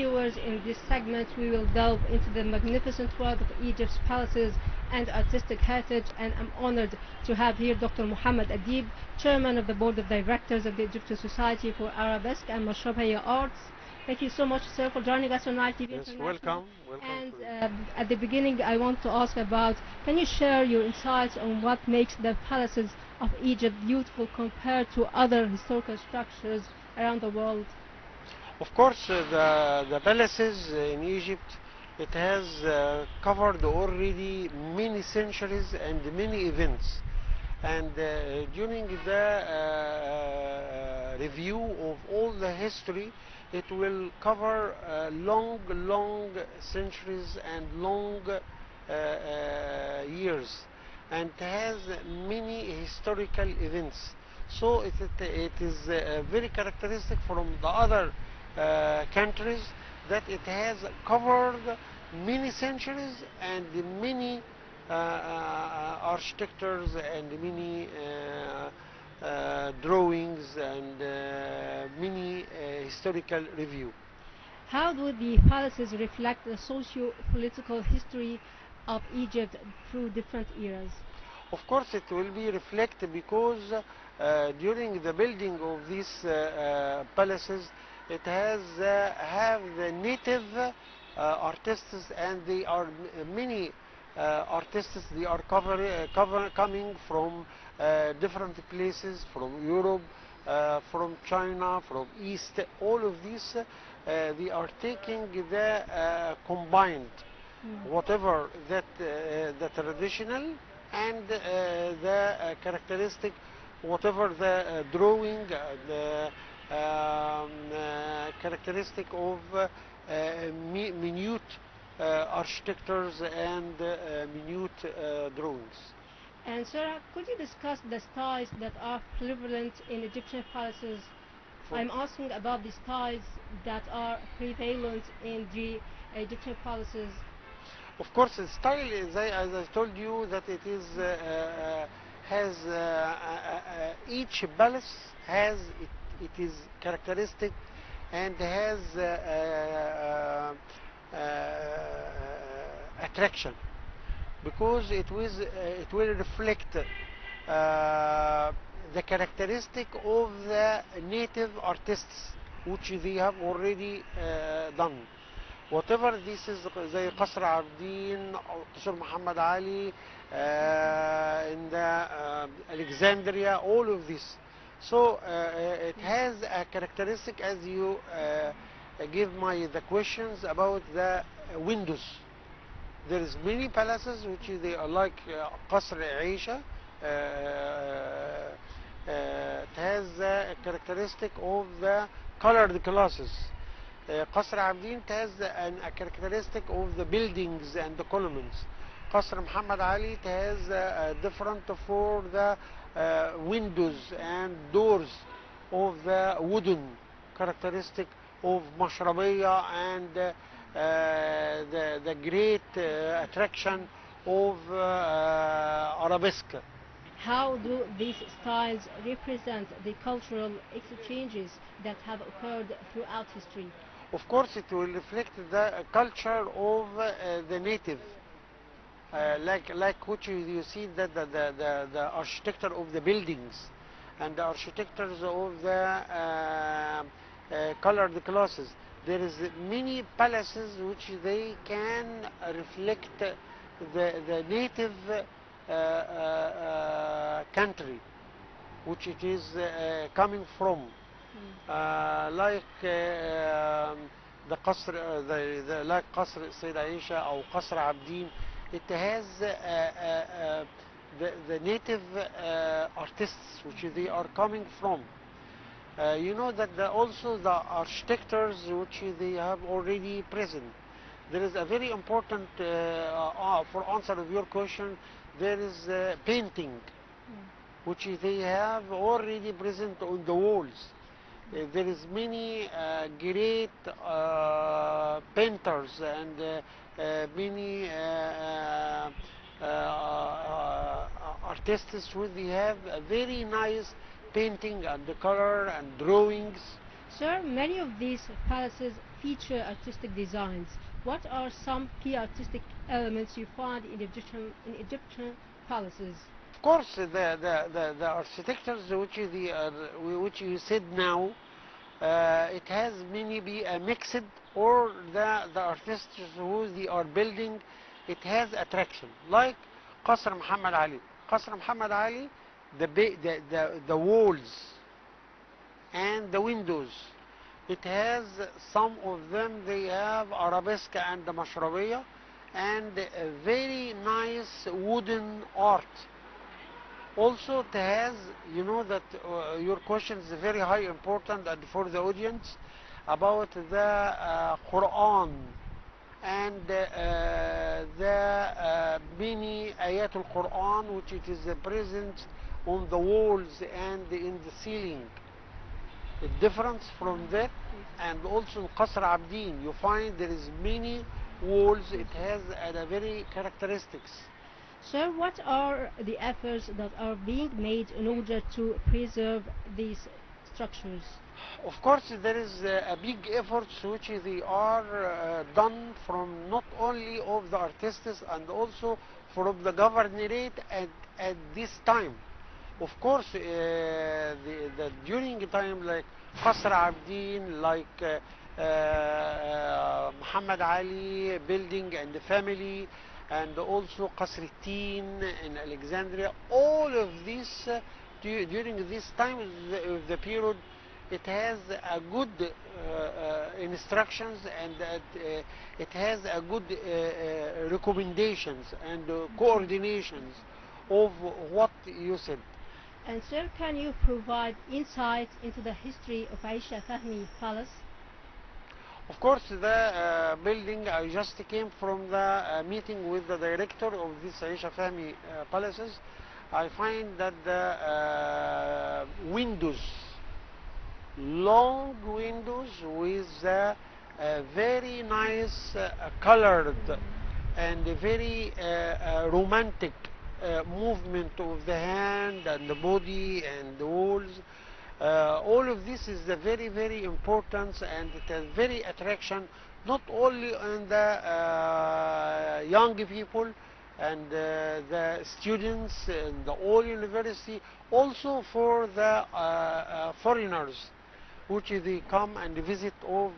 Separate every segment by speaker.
Speaker 1: viewers, in this segment we will delve into the magnificent world of Egypt's palaces and artistic heritage, and I'm honored to have here Dr. Mohamed Dieb, Chairman of the Board of Directors of the Egyptian Society for Arabesque and Mashrabiyya Arts. Thank you so much, sir, for joining us on Nile TV
Speaker 2: Yes,
Speaker 1: International.
Speaker 2: welcome.
Speaker 1: And at the beginning, I want to ask about, can you share your insights on what makes the palaces of Egypt beautiful compared to other historical structures around the world?
Speaker 2: Of course, the palaces in Egypt, it has covered already many centuries and many events. And during the review of all the history, it will cover long centuries and long years, and has many historical events. So it is very characteristic from the other countries that it has covered many centuries and many architectures and many drawings and many historical review.
Speaker 1: How do the palaces reflect the socio-political history of Egypt through different eras?
Speaker 2: Of course, it will be reflected because during the building of these palaces, it has have the native artists, and they are many artists. They are coming from different places, from Europe, from China, from East. All of these, they are taking the combined, whatever that the traditional and the characteristic, whatever the drawing, the characteristic of minute architectures and minute drawings.
Speaker 1: And sir, could you discuss the styles that are prevalent in Egyptian palaces? I'm asking about the styles that are prevalent in the Egyptian palaces.
Speaker 2: Of course, the style is, as I told you, that it is has each palace has it is characteristic and has attraction, because it will reflect the characteristic of the native artists which they have already done. Whatever this is, زي قصر عابدين أو قصر محمد علي in the Alexandria, all of this. So it has a characteristic, as you give the questions about the windows. There is many palaces which they are like قصر عيشة. It has a characteristic of the colored glasses. قصر عابدين has a characteristic of the buildings and the columns. قصر محمد علي has different for the windows and doors of the wooden characteristic of Mashrabiyya and the great attraction of arabesque.
Speaker 1: How do these styles represent the cultural exchanges that have occurred throughout history?
Speaker 2: Of course, it will reflect the culture of the native. Like which you see that the architecture of the buildings and the architectures of the colored classes. There is many palaces which they can reflect the native country which it is coming from. Like the قصر like قصر السيدة عائشة أو قصر عابدين, it has the native artists which they are coming from. You know that also the architectures which they have already present. There is a very important, for answer of your question, there is painting which they have already present on the walls. There is many great painters and many artists who they have a very nice painting and the color and drawings.
Speaker 1: Sir, many of these palaces feature artistic designs. What are some key artistic elements you find in Egyptian palaces?
Speaker 2: Of course, the architectures which you said now, it has many be mixed, or the artists who they are building, it has attraction. Like Qasr Muhammad Ali. Qasr Muhammad Ali, the walls and the windows, it has some of them, they have arabesque and mashrabiya and a very nice wooden art. Also it has, you know that your question is very high important and for the audience about the Quran and the many ayat al-Quran which it is present on the walls and in the ceiling. The difference from that, and also in Qasr Abdin you find there is many walls, it has a very characteristics.
Speaker 1: So what are the efforts that are being made in order to preserve these structures?
Speaker 2: Of course, there is a big effort which they are done from not only of the artists and also from the governorate at this time. Of course, during time like Qasr Abdin, like Muhammad Ali building and the family, and also Qasr al-Tin in Alexandria, all of this during this time of the period, it has a good instructions and it has a good recommendations and coordinations of what you said.
Speaker 1: And sir, can you provide insight into the history of Aisha Fahmi Palace?
Speaker 2: Of course, the building, I just came from the meeting with the director of this Aisha Fahmi Palaces. I find that the windows, long windows with very nice colored and very romantic movement of the hand and the body and the walls. All of this is very, very important, and it has very attraction not only on the young people and the students in the whole university, also for the foreigners which they come and visit of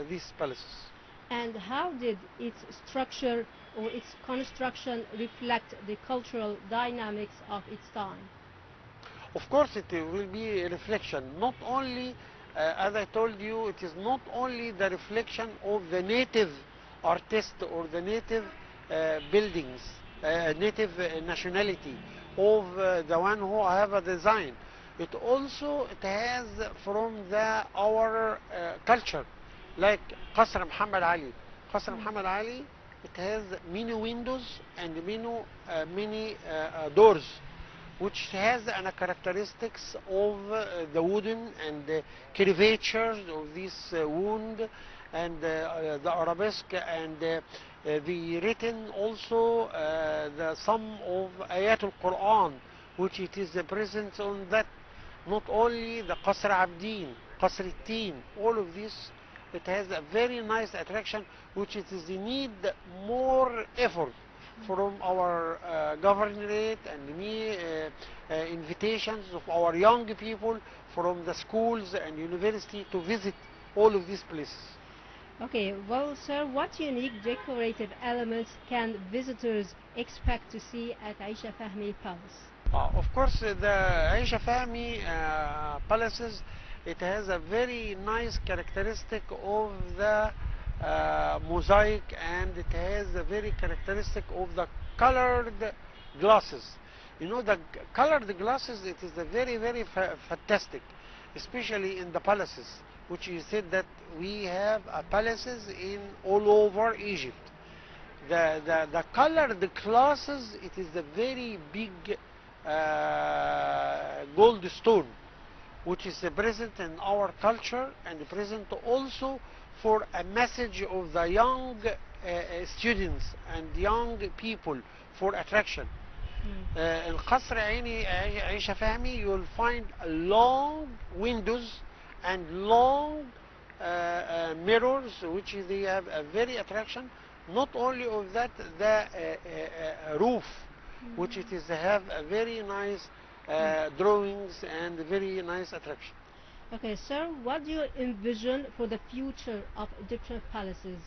Speaker 2: these palaces.
Speaker 1: And how did its structure or its construction reflect the cultural dynamics of its time?
Speaker 2: Of course, it will be a reflection. Not only, as I told you, it is not only the reflection of the native artist or the native buildings, native nationality of the one who have a design. It also it has from our culture, like Qasr Muhammad Ali. Qasr Muhammad Ali, it has many windows and many doors, which has a characteristics of the wooden and the curvatures of this wound and the arabesque and the written also some of ayat al-Quran, which it is present on that. Not only the Qasr Abdin, Qasr al-Tin, all of this, it has a very nice attraction, which it is need more effort from our governorate and me invitations of our young people from the schools and university to visit all of these places.
Speaker 1: Okay, well sir, what unique decorative elements can visitors expect to see at Aisha Fahmi Palace?
Speaker 2: Of course, the Aisha Fahmi palaces, it has a very nice characteristic of the mosaic, and it has a very characteristic of the colored glasses. You know, the colored glasses, it is a very, very fantastic, especially in the palaces, which you said that we have palaces in all over Egypt. The colored glasses, it is a very big gold stone, which is present in our culture and present also for a message of the young students and young people for attraction. In Qasr Aisha Fahmi, you will find long windows and long mirrors, which they have a very attraction. Not only of that, the roof, which it is have a very nice drawings and very nice attraction.
Speaker 1: Okay, sir, what do you envision for the future of Egyptian palaces?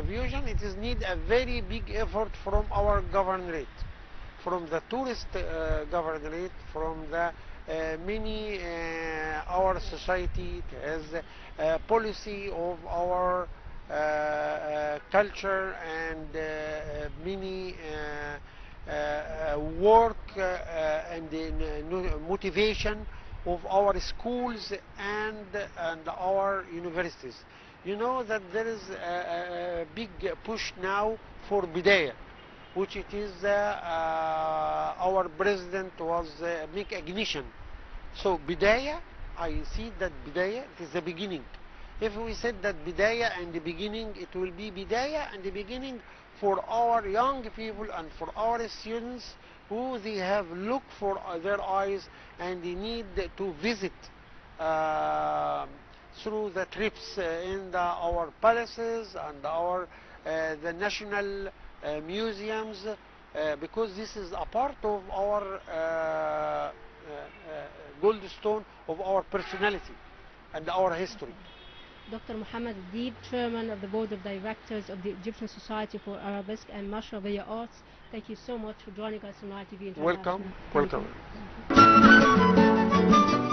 Speaker 2: Vision, it is need a very big effort from our governorate, from the tourist governorate, from the many our society. It has a policy of our culture and many work and motivation of our schools and our universities. You know that there is a big push now for Bidaya, which it is our president was make ignition. So Bidaya, I see that Bidaya, it is the beginning. If we said that Bidaya and the beginning, it will be Bidaya and the beginning for our young people and for our students who they have looked for their eyes and they need to visit through the trips in our palaces and our the national museums, because this is a part of our gold stone of our personality and our history.
Speaker 1: Dr. Mohamed Dieb, Chairman of the Board of Directors of the Egyptian Society for Arabesque and Mashrabiyya Arts, thank you so much for joining us on ITV International.
Speaker 2: Welcome.
Speaker 1: Thank
Speaker 2: Welcome.
Speaker 1: you.